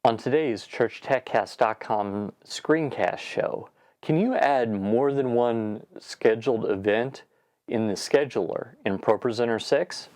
On today's ChurchTechCast.com screencast show, can you add more than one scheduled event in the scheduler in ProPresenter 6?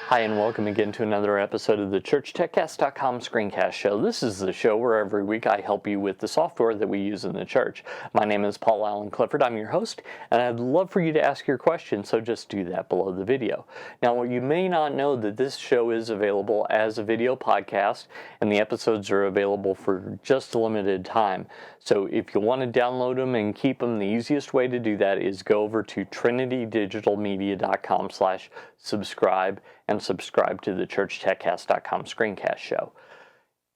Hi, and welcome again to another episode of the ChurchTechCast.com screencast show. This is the show where every week I help you with the software that we use in the church. My name is Paul Allen Clifford. I'm your host, and I'd love for you to ask your questions, so just do that below the video. Now, you may not know that this show is available as a video podcast, and the episodes are available for just a limited time. So if you want to download them and keep them, the easiest way to do that is go over to trinitydigitalmedia.com/subscribe and subscribe to the ChurchTechCast.com screencast show.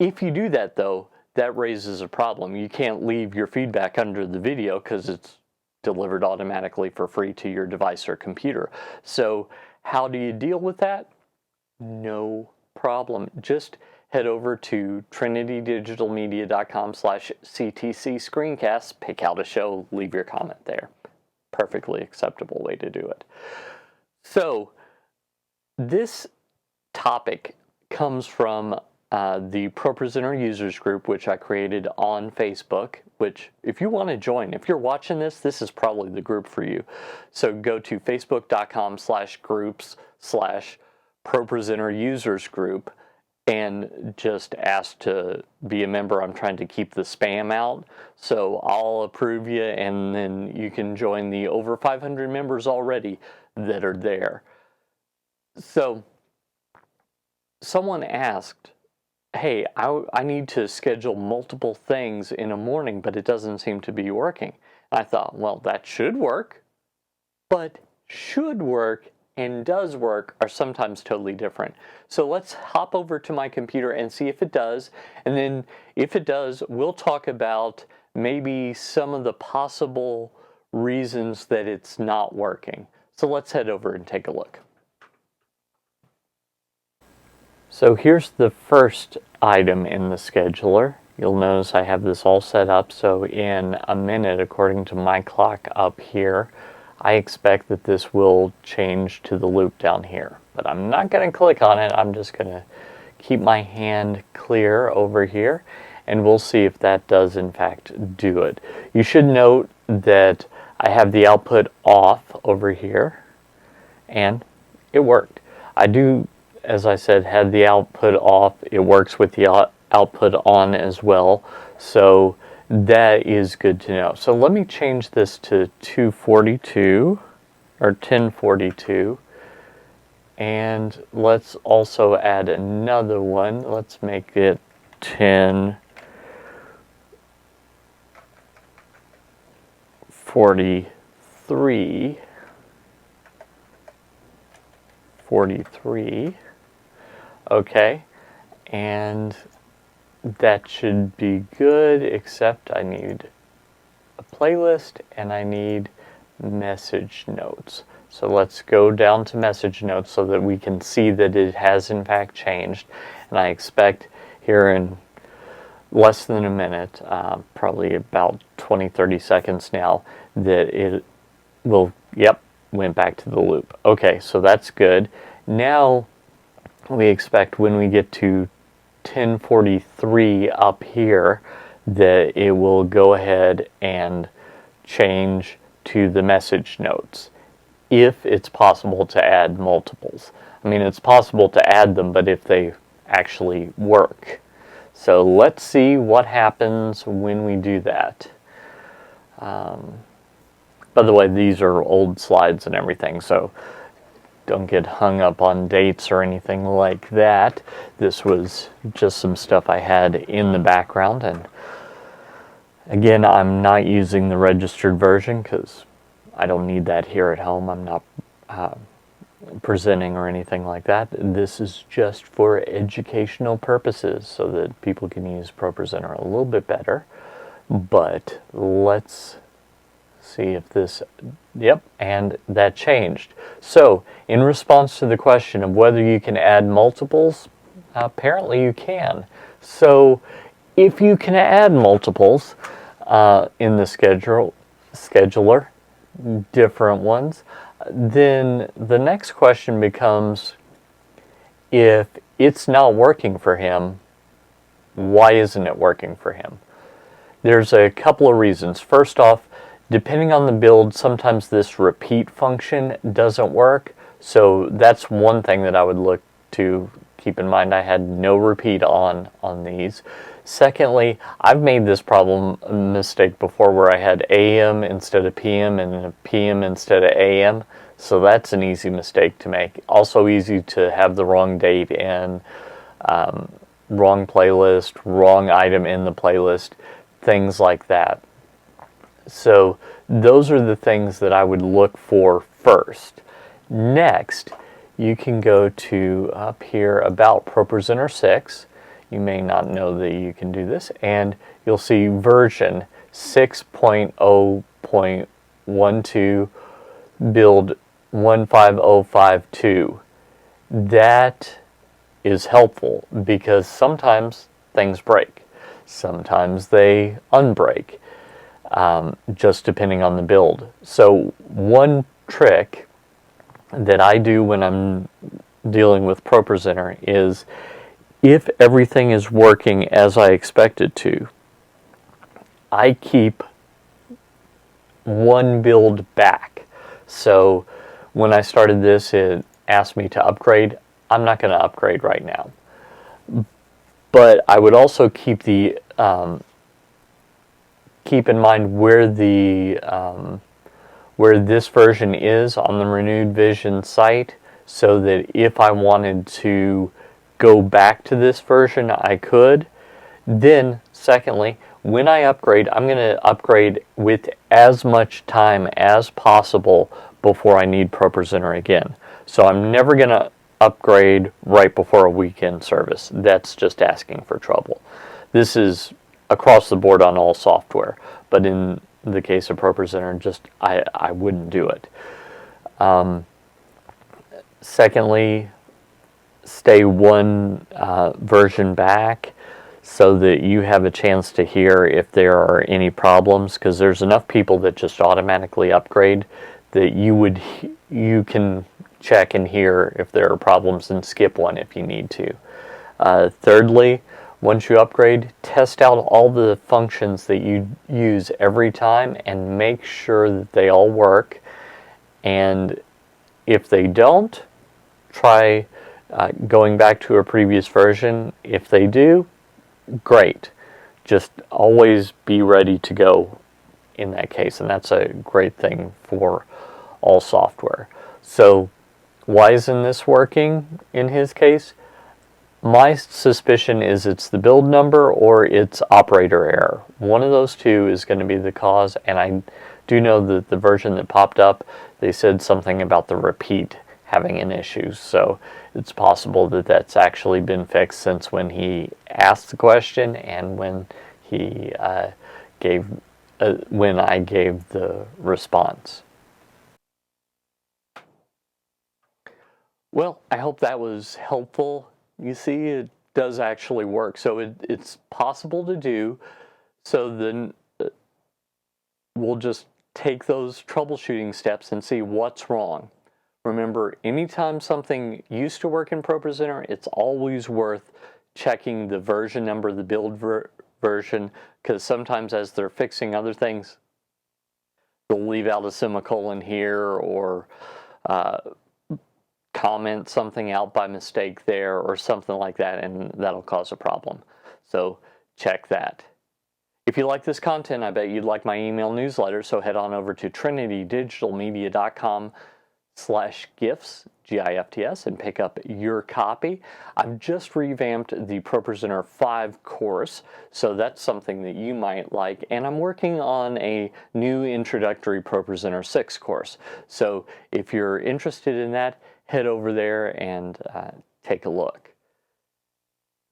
If you do that, though, that raises a problem. You can't leave your feedback under the video because it's delivered automatically for free to your device or computer. So how do you deal with that? No problem. Just head over to trinitydigitalmedia.com/CTC screencasts, pick out a show, leave your comment there. Perfectly acceptable way to do it. So this topic comes from the ProPresenter users group, which I created on Facebook, which if you want to join, if you're watching this is probably the group for you. So go to facebook.com/groups/ProPresenter users group and just ask to be a member. I'm trying to keep the spam out, so I'll approve you, and then you can join the over 500 members already that are there. So someone asked, hey, I need to schedule multiple things in a morning, but it doesn't seem to be working. I thought, well, that should work, but should work and does work are sometimes totally different. So let's hop over to my computer and see if it does. And then if it does, we'll talk about maybe some of the possible reasons that it's not working. So let's head over and take a look. So here's the first item in the scheduler. You'll notice I have this all set up, so in a minute, according to my clock up here, I expect that this will change to the loop down here. But I'm not going to click on it. I'm just going to keep my hand clear over here, and we'll see if that does in fact do it. You should note that I have the output off over here, and it worked. I do, as I said, had the output off. It works with the output on as well, so that is good to know. So let me change this to 242 or 1042, and let's also add another one. Let's make it 1043. 43. Okay, and that should be good, except I need a playlist and I need message notes. So let's go down to message notes so that we can see that it has in fact changed. And I expect here in less than a minute, probably about 20-30 seconds now, that it will, yep, went back to the loop. Okay, so that's good. Now we expect when we get to 1043 up here that it will go ahead and change to the message notes, if it's possible to add multiples. I mean, it's possible to add them, but if they actually work. So let's see what happens when we do that. By the way, these are old slides and everything, so don't get hung up on dates or anything like that. This was just some stuff I had in the background, and again, I'm not using the registered version because I don't need that here at home. I'm not presenting or anything like that. This is just for educational purposes so that people can use ProPresenter a little bit better. But let's See if this, yep, and that changed. So in response to the question of whether you can add multiples, apparently you can. So if you can add multiples in the scheduler, different ones, then the next question becomes, if it's not working for him, why isn't it working for him? There's a couple of reasons. First off, depending on the build, sometimes this repeat function doesn't work. So that's one thing that I would look to keep in mind. I had no repeat on these. Secondly, I've made this mistake before where I had AM instead of PM and PM instead of AM. So that's an easy mistake to make. Also easy to have the wrong date and wrong playlist, wrong item in the playlist, things like that. So those are the things that I would look for first. Next, you can go to up here about ProPresenter 6. You may not know that you can do this, and you'll see version 6.0.12 build 15052. That is helpful because sometimes things break. Sometimes they unbreak, just depending on the build. So one trick that I do when I'm dealing with ProPresenter is, if everything is working as I expect it to, I keep one build back. So when I started this, it asked me to upgrade. I'm not going to upgrade right now. But I would also keep the keep in mind where this version is on the Renewed Vision site, so that if I wanted to go back to this version, I could. Then, secondly, when I upgrade, I'm going to upgrade with as much time as possible before I need ProPresenter again. So I'm never going to upgrade right before a weekend service. That's just asking for trouble. This is across the board on all software, but in the case of ProPresenter, I wouldn't do it. Secondly, stay one version back so that you have a chance to hear if there are any problems, because there's enough people that just automatically upgrade that you can check and hear if there are problems and skip one if you need to. Thirdly, once you upgrade, test out all the functions that you use every time and make sure that they all work. And if they don't, try going back to a previous version. If they do, great. Just always be ready to go in that case, and that's a great thing for all software. So why isn't this working in his case? My suspicion is it's the build number or it's operator error. One of those two is going to be the cause, and I do know that the version that popped up, they said something about the repeat having an issue. So it's possible that that's actually been fixed since when he asked the question and when he when I gave the response. Well, I hope that was helpful. You see, it does actually work. So it's possible to do. So then we'll just take those troubleshooting steps and see what's wrong. Remember, anytime something used to work in ProPresenter, it's always worth checking the version number, the build version, because sometimes as they're fixing other things, they'll leave out a semicolon here or comment something out by mistake there or something like that, and that'll cause a problem. So check that. If you like this content, I bet you'd like my email newsletter, so head on over to trinitydigitalmedia.com/gifts, GIFTS, and pick up your copy. I've just revamped the ProPresenter 5 course, so that's something that you might like, and I'm working on a new introductory ProPresenter 6 course. So if you're interested in that, head over there and take a look.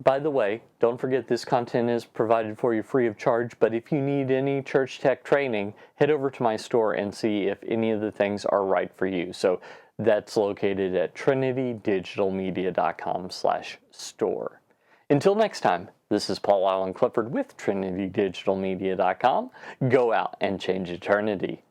By the way, don't forget this content is provided for you free of charge, but if you need any church tech training, head over to my store and see if any of the things are right for you. So that's located at trinitydigitalmedia.com/store. Until next time, this is Paul Allen Clifford with trinitydigitalmedia.com. Go out and change eternity.